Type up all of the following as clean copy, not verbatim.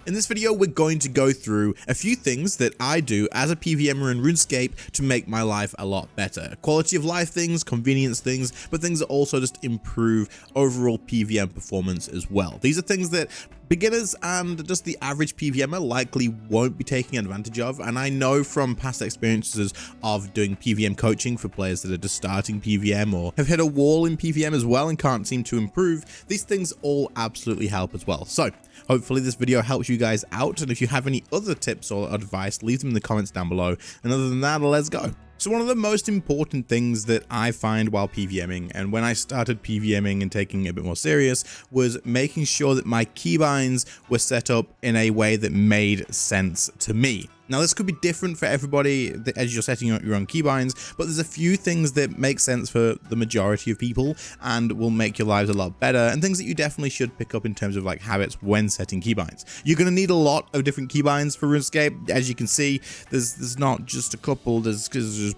In this video, we're going to go through a few things that I do as a PvMer in Runescape to make my life a lot better. Quality of life things, convenience things, but things that also just improve overall PvM performance as well. These are things that beginners and just the average PvMer likely won't be taking advantage of, and I know from past experiences of doing PvM coaching for players that are just starting PvM or have hit a wall in PvM as well and can't seem to improve, these things all absolutely help as well. So hopefully this video helps you guys out, and if you have any other tips or advice, leave them in the comments down below. And other than that, let's go. So one of the most important things that I find while PvMing, and when I started PvMing and taking it a bit more serious, was making sure that my keybinds were set up in a way that made sense to me. Now, this could be different for everybody as you're setting up your own keybinds, but there's a few things that make sense for the majority of people and will make your lives a lot better, and things that you definitely should pick up in terms of like habits when setting keybinds. You're going to need a lot of different keybinds for RuneScape. As you can see, there's not just a couple, there's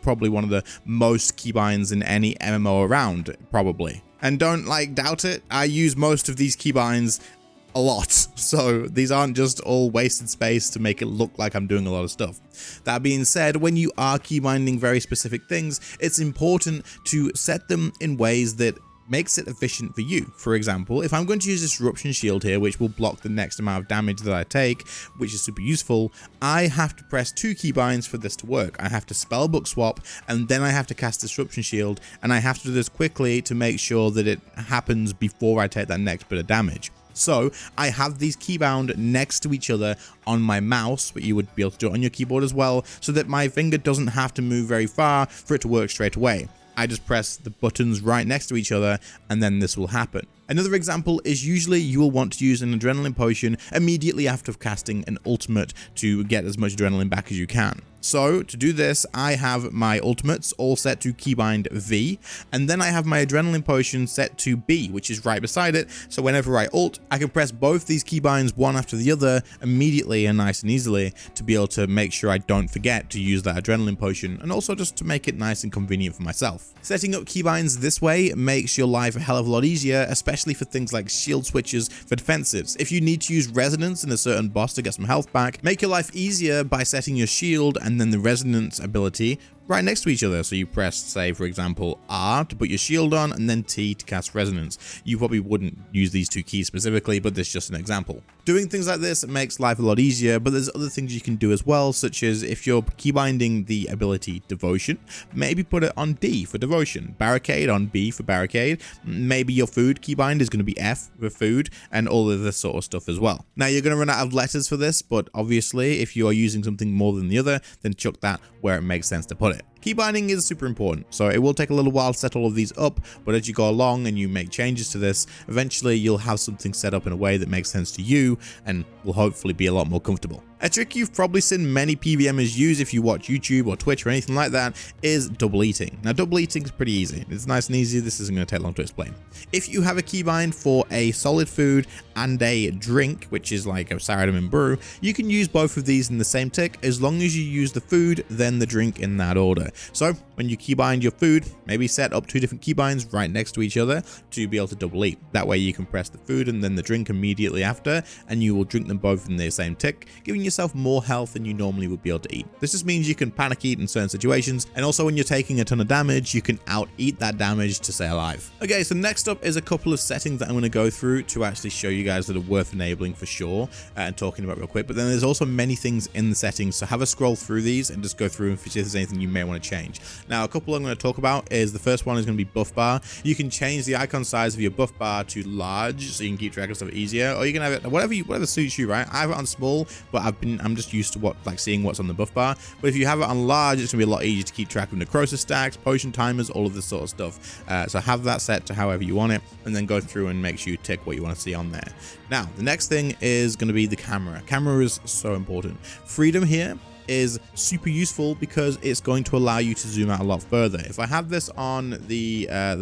probably one of the most keybinds in any MMO around, probably. And don't doubt it, I use most of these keybinds a lot, so these aren't just all wasted space to make it look like I'm doing a lot of stuff. That being said, when you are keybinding very specific things, it's important to set them in ways that makes it efficient for you. For example, if I'm going to use this Disruption Shield here, which will block the next amount of damage that I take, which is super useful, I have to press 2 keybinds for this to work. I have to spellbook swap, and then I have to cast Disruption Shield, and I have to do this quickly to make sure that it happens before I take that next bit of damage. So I have these keybound next to each other on my mouse, but you would be able to do it on your keyboard as well, so that my finger doesn't have to move very far for it to work straight away. I just press the buttons right next to each other, and then this will happen. Another example is usually you will want to use an adrenaline potion immediately after casting an ultimate to get as much adrenaline back as you can. So to do this, I have my ultimates all set to keybind V, and then I have my adrenaline potion set to B, which is right beside it. So whenever I ult, I can press both these keybinds one after the other immediately and nice and easily to be able to make sure I don't forget to use that adrenaline potion, and also just to make it nice and convenient for myself. Setting up keybinds this way makes your life a hell of a lot easier, especially for things like shield switches for defensives. If you need to use resonance in a certain boss to get some health back, make your life easier by setting your shield and then the resonance ability right next to each other. So you press, say, for example, R to put your shield on, and then T to cast resonance. You probably wouldn't use these two keys specifically, but this is just an example. Doing things like this makes life a lot easier, but there's other things you can do as well, such as if you're keybinding the ability Devotion, maybe put it on D for Devotion, Barricade on B for Barricade, maybe your food keybind is going to be F for food, and all of this sort of stuff as well. Now, you're going to run out of letters for this, but obviously if you are using something more than the other, then chuck that where it makes sense to put it. Keybinding is super important, so it will take a little while to set all of these up, but as you go along and you make changes to this, eventually you'll have something set up in a way that makes sense to you and will hopefully be a lot more comfortable. A trick you've probably seen many PvMers use if you watch YouTube or Twitch or anything like that is double eating. Now, double eating is pretty easy. It's nice and easy. This isn't going to take long to explain. If you have a keybind for a solid food and a drink, which is like a sour and brew, you can use both of these in the same tick as long as you use the food, then the drink in that order. So when you keybind your food, maybe set up 2 different keybinds right next to each other to be able to double eat. That way you can press the food and then the drink immediately after, and you will drink them both in the same tick, giving yourself more health than you normally would be able to eat. This just means you can panic eat in certain situations, and also when you're taking a ton of damage, you can out eat that damage to stay alive. Okay, so next up is a couple of settings that I'm going to go through to actually show you guys that are worth enabling for sure and talking about real quick, but then there's also many things in the settings, so have a scroll through these and just go through and see if there's anything you may want to change. Now, a couple I'm going to talk about is the first one is going to be buff bar. You can change the icon size of your buff bar to large so you can keep track of stuff easier, or you can have it whatever suits you, right? I have it on small, but I'm just used to seeing what's on the buff bar. But if you have it on large, it's gonna be a lot easier to keep track of necrosis stacks, potion timers, all of this sort of stuff. So have that set to however you want it, and then go through and make sure you tick what you want to see on there. Now, the next thing is going to be the camera. Camera is so important. Freedom here is super useful because it's going to allow you to zoom out a lot further. If I have this on the I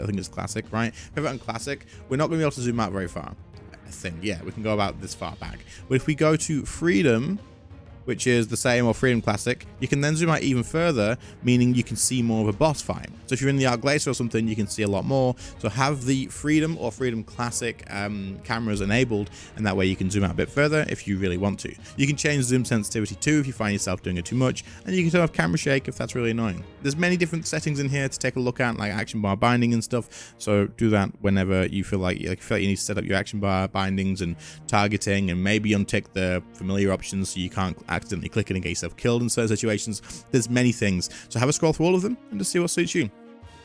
think it's classic, right? If I have it on classic, we're not going to be able to zoom out very far. I think, yeah, we can go about this far back. But if we go to freedom, which is the same, or Freedom Classic, you can then zoom out even further, meaning you can see more of a boss fight. So if you're in the Art Glacier or something, you can see a lot more. So have the Freedom or Freedom Classic cameras enabled, and that way you can zoom out a bit further if you really want to. You can change zoom sensitivity too if you find yourself doing it too much, and you can turn off camera shake if that's really annoying. There's many different settings in here to take a look at, like action bar binding and stuff, so do that whenever you feel like you need to set up your action bar bindings and targeting, and maybe untick the familiar options so you can't accidentally click it and get yourself killed in certain situations. There's many things, so have a scroll through all of them and just see what suits you.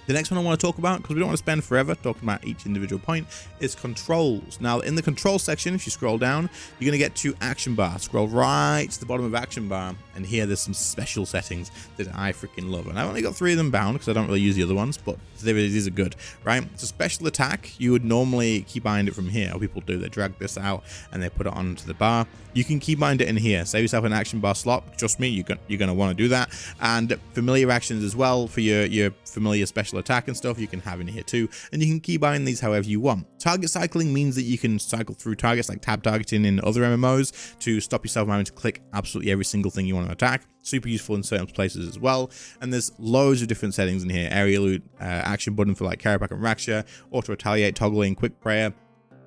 The next one I want to talk about, because we don't want to spend forever talking about each individual point, is controls. Now, in the control section, if you scroll down, you're going to get to action bar. Scroll right to the bottom of action bar, and here there's some special settings that I freaking love. And I've only got 3 of them bound because I don't really use the other ones, but these are good, right? So special attack, you would normally keybind it from here. Or people do, they drag this out and they put it onto the bar. You can keybind it in here. Save yourself an action bar slot. Trust me, you're going to want to do that. And familiar actions as well for your familiar special attack and stuff, you can have in here too. And you can keybind these however you want. Target cycling means that you can cycle through targets, like tab targeting in other MMOs, to stop yourself from having to click absolutely every single thing you want to attack. Super useful in certain places as well. And there's loads of different settings in here. Area loot, action button for like Carry Back and Raksha, auto retaliate, toggling, quick prayer.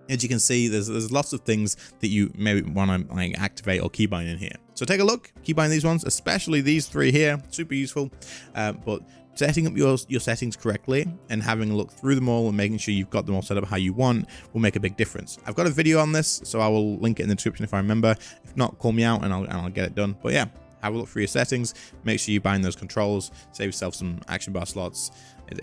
As you can see, there's lots of things that you maybe want to like activate or keybind in here. So take a look, keybind these ones, especially these 3 here, super useful. But setting up your settings correctly and having a look through them all and making sure you've got them all set up how you want will make a big difference. I've got a video on this, so I will link it in the description if I remember. If not, call me out and I'll get it done. But yeah, have a look through your settings, make sure you bind those controls, save yourself some action bar slots.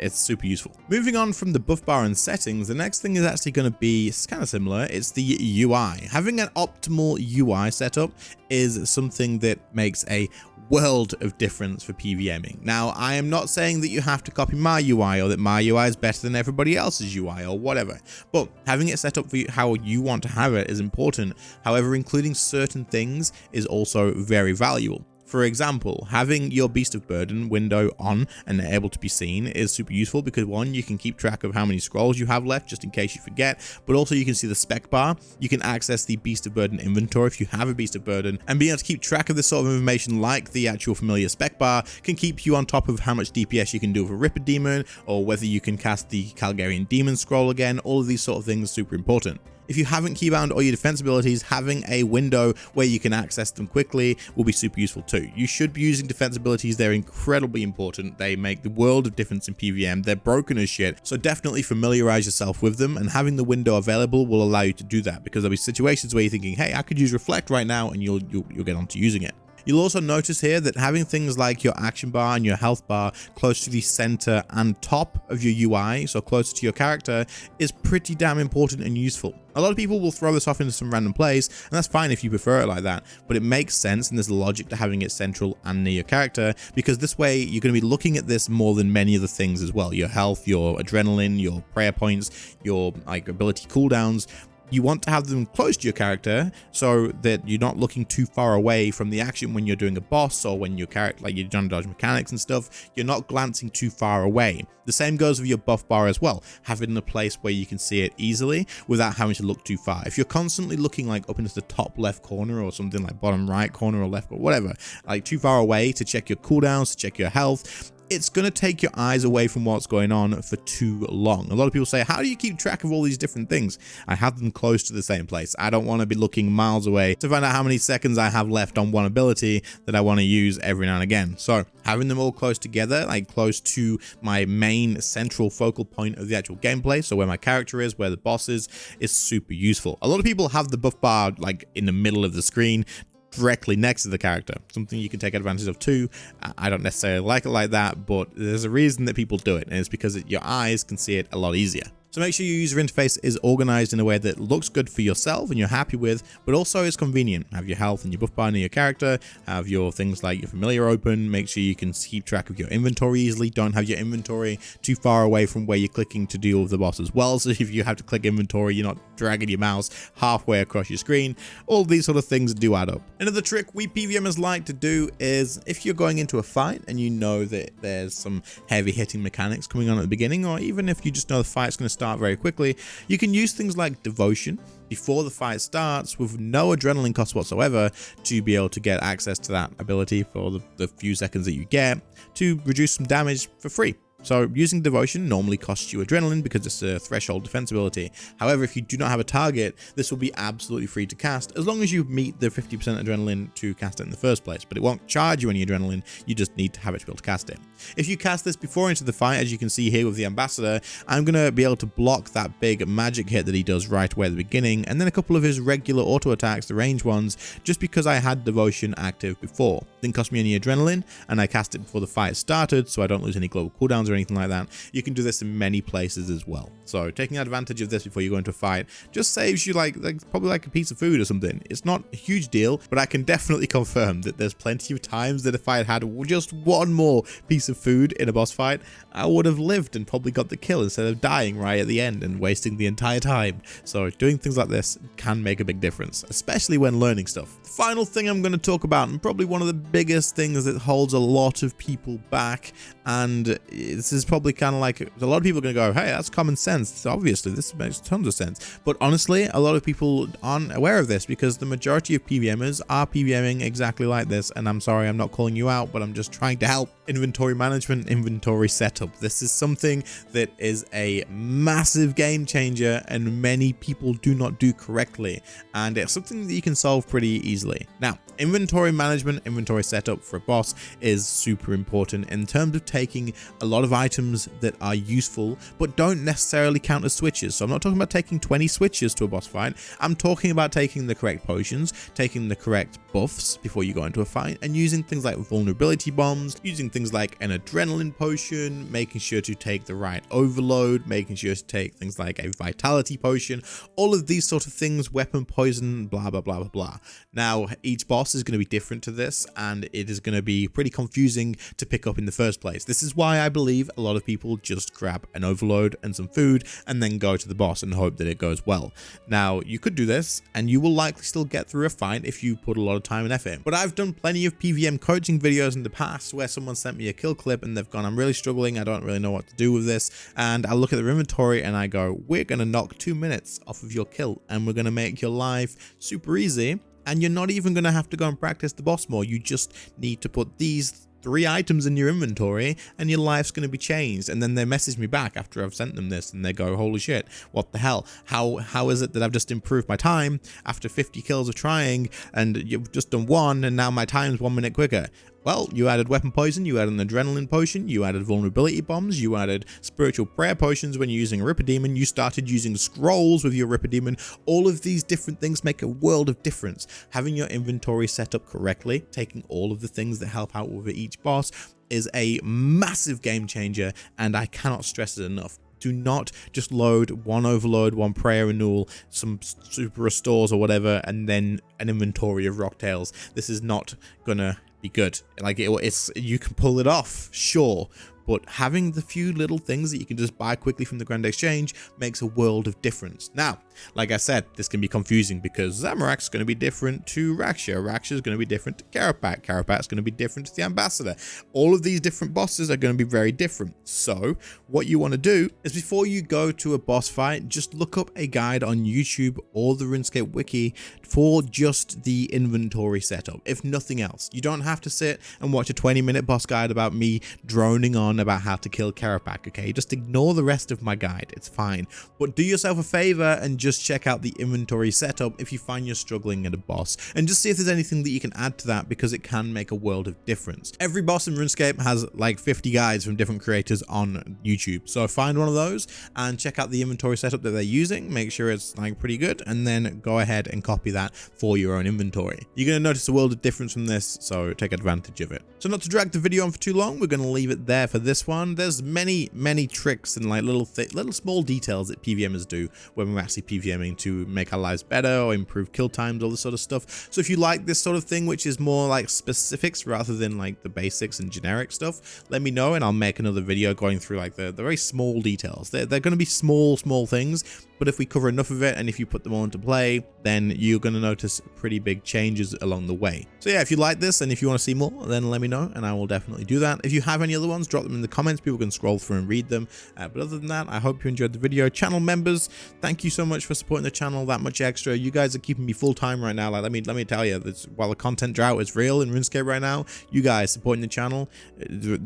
It's super useful. Moving on from the buff bar and settings, the next thing is actually going to be kind of similar. It's the UI. Having an optimal UI setup is something that makes a world of difference for PvMing. Now, I am not saying that you have to copy my UI or that my UI is better than everybody else's UI or whatever, but having it set up for you how you want to have it is important. However, including certain things is also very valuable. For example, having your Beast of Burden window on and able to be seen is super useful because, one, you can keep track of how many scrolls you have left just in case you forget, but also you can see the spec bar. You can access the Beast of Burden inventory if you have a Beast of Burden, and being able to keep track of this sort of information like the actual familiar spec bar can keep you on top of how much DPS you can do with a Ripper Demon, or whether you can cast the Calgarian Demon Scroll again. All of these sort of things are super important. If you haven't keybound all your defense abilities, having a window where you can access them quickly will be super useful too. You should be using defense abilities. They're incredibly important. They make the world of difference in PvM. They're broken as shit. So definitely familiarize yourself with them, and having the window available will allow you to do that, because there'll be situations where you're thinking, hey, I could use Reflect right now, and you'll get onto using it. You'll also notice here that having things like your action bar and your health bar close to the center and top of your UI, so closer to your character, is pretty damn important and useful. A lot of people will throw this off into some random place, and that's fine if you prefer it like that, but it makes sense and there's logic to having it central and near your character, because this way you're going to be looking at this more than many other things as well. Your health, your adrenaline, your prayer points, your ability cooldowns. You want to have them close to your character so that you're not looking too far away from the action when you're doing a boss, or when your character, like your John Dodge mechanics and stuff, you're not glancing too far away. The same goes with your buff bar as well, having a place where you can see it easily without having to look too far. If you're constantly looking like up into the top left corner or something like bottom right corner or left or whatever, like too far away to check your cooldowns, to check your health, it's going to take your eyes away from what's going on for too long. A lot of people say, how do you keep track of all these different things? I have them close to the same place. I don't want to be looking miles away to find out how many seconds I have left on one ability that I want to use every now and again. So having them all close together, like close to my main central focal point of the actual gameplay, so where my character is, where the boss is super useful. A lot of people have the buff bar like in the middle of the screen, directly next to the character, something you can take advantage of too. I don't necessarily like it like that, but there's a reason that people do it, and it's because your eyes can see it a lot easier. So make sure your user interface is organized in a way that looks good for yourself and you're happy with, but also is convenient. Have your health and your buff bar near your character, have your things like your familiar open, make sure you can keep track of your inventory easily. Don't have your inventory too far away from where you're clicking to deal with the boss as well. So if you have to click inventory, you're not dragging your mouse halfway across your screen. All these sort of things do add up. Another trick we PvMers like to do is, if you're going into a fight and you know that there's some heavy hitting mechanics coming on at the beginning, or even if you just know the fight's going to start very quickly, you can use things like devotion before the fight starts with no adrenaline cost whatsoever to be able to get access to that ability for the few seconds that you get to reduce some damage for free. So using devotion normally costs you adrenaline because it's a threshold defense ability. However, if you do not have a target, this will be absolutely free to cast as long as you meet the 50% adrenaline to cast it in the first place, but it won't charge you any adrenaline. You just need to have it to be able to cast it. If you cast this before into the fight, as you can see here with the ambassador, I'm going to be able to block that big magic hit that he does right away at the beginning, and then a couple of his regular auto attacks, the range ones, just because I had devotion active before. Didn't cost me any adrenaline, and I cast it before the fight started, so I don't lose any global cooldowns or anything like that. You can do this in many places as well. So taking advantage of this before you go into a fight just saves you probably like a piece of food or something. It's not a huge deal, but I can definitely confirm that there's plenty of times that if I had just one more piece of food in a boss fight, I would have lived and probably got the kill instead of dying right at the end and wasting the entire time. So doing things like this can make a big difference, especially when learning stuff. The final thing I'm going to talk about, and probably one of the biggest things that holds a lot of people back, and this is probably kind of like a lot of people are going to go, hey, that's common sense. Obviously, this makes tons of sense. But honestly, a lot of people aren't aware of this because the majority of PvMers are PvMing exactly like this. And I'm sorry, I'm not calling you out, but I'm just trying to help. Inventory management, inventory setup. This is something that is a massive game changer and many people do not do correctly. And it's something that you can solve pretty easily. Now, inventory management, inventory setup for a boss is super important in terms of taking a lot of items that are useful but don't necessarily count as switches. So I'm not talking about taking 20 switches to a boss fight. I'm talking about taking the correct potions, taking the correct buffs before you go into a fight, and using things like vulnerability bombs, using things like an adrenaline potion, making sure to take the right overload, making sure to take things like a vitality potion, all of these sort of things, weapon poison, blah, blah, blah, blah, blah. Now, each boss is going to be different to this, and it is going to be pretty confusing to pick up in the first place. This is why I believe a lot of people just grab an overload and some food and then go to the boss and hope that it goes well. Now, you could do this and you will likely still get through a fight if you put a lot of time and effort in. But I've done plenty of PvM coaching videos in the past where someone sent me a kill clip and they've gone, I'm really struggling, I don't really know what to do with this. And I look at their inventory and I go, we're going to knock 2 minutes off of your kill and we're going to make your life super easy. And you're not even going to have to go and practice the boss more. You just need to put these 3 items in your inventory and your life's going to be changed. And then they message me back after I've sent them this and they go, holy shit, what the hell? How is it that I've just improved my time after 50 kills of trying and you've just done 1 and now my time's 1 minute quicker? Well, you added weapon poison, you added an adrenaline potion, you added vulnerability bombs, you added spiritual prayer potions when you're using a Ripper Demon, you started using scrolls with your Ripper Demon. All of these different things make a world of difference. Having your inventory set up correctly, taking all of the things that help out with each boss is a massive game changer, and I cannot stress it enough. Do not just load 1 overload, 1 prayer renewal, some super restores or whatever, and then an inventory of rocktails. This is not gonna be good. Like you can pull it off, sure, but having the few little things that you can just buy quickly from the Grand Exchange makes a world of difference. Now, like I said, this can be confusing because Zamorak is going to be different to Raksha. Raksha is going to be different to Karapak. Karapak is going to be different to the Ambassador. All of these different bosses are going to be very different. So what you want to do is before you go to a boss fight, just look up a guide on YouTube or the Runescape wiki for just the inventory setup, if nothing else. You don't have to sit and watch a 20-minute boss guide about me droning on about how to kill Karapak, okay? Just ignore the rest of my guide, it's fine. But do yourself a favor and just check out the inventory setup if you find you're struggling at a boss, and just see if there's anything that you can add to that, because it can make a world of difference. Every boss in RuneScape has like 50 guides from different creators on YouTube, so find one of those and check out the inventory setup that they're using, make sure it's like pretty good, and then go ahead and copy that for your own inventory. You're going to notice a world of difference from this, so take advantage of it. So not to drag the video on for too long, we're going to leave it there for this one. There's many tricks and like little small details that PvMers do when we're actually PvPing PvMing to make our lives better or improve kill times, all this sort of stuff. So if you like this sort of thing, which is more like specifics rather than like the basics and generic stuff, let me know and I'll make another video going through like the very small details. They're going to be small things, but if we cover enough of it and if you put them all into play, then you're going to notice pretty big changes along the way. So yeah, if you like this and if you want to see more, then let me know and I will definitely do that. If you have any other ones, drop them in the comments. People can scroll through and read them. But other than that, I hope you enjoyed the video. Channel members, thank you so much for supporting the channel that much extra. You guys are keeping me full time right now. Like, let me tell you, while the content drought is real in RuneScape right now, you guys supporting the channel,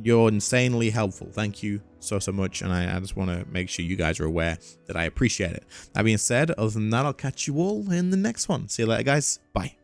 you're insanely helpful. Thank you so much, and I just want to make sure you guys are aware that I appreciate it. That being said, other than that, I'll catch you all in the next one. See you later, guys. Bye.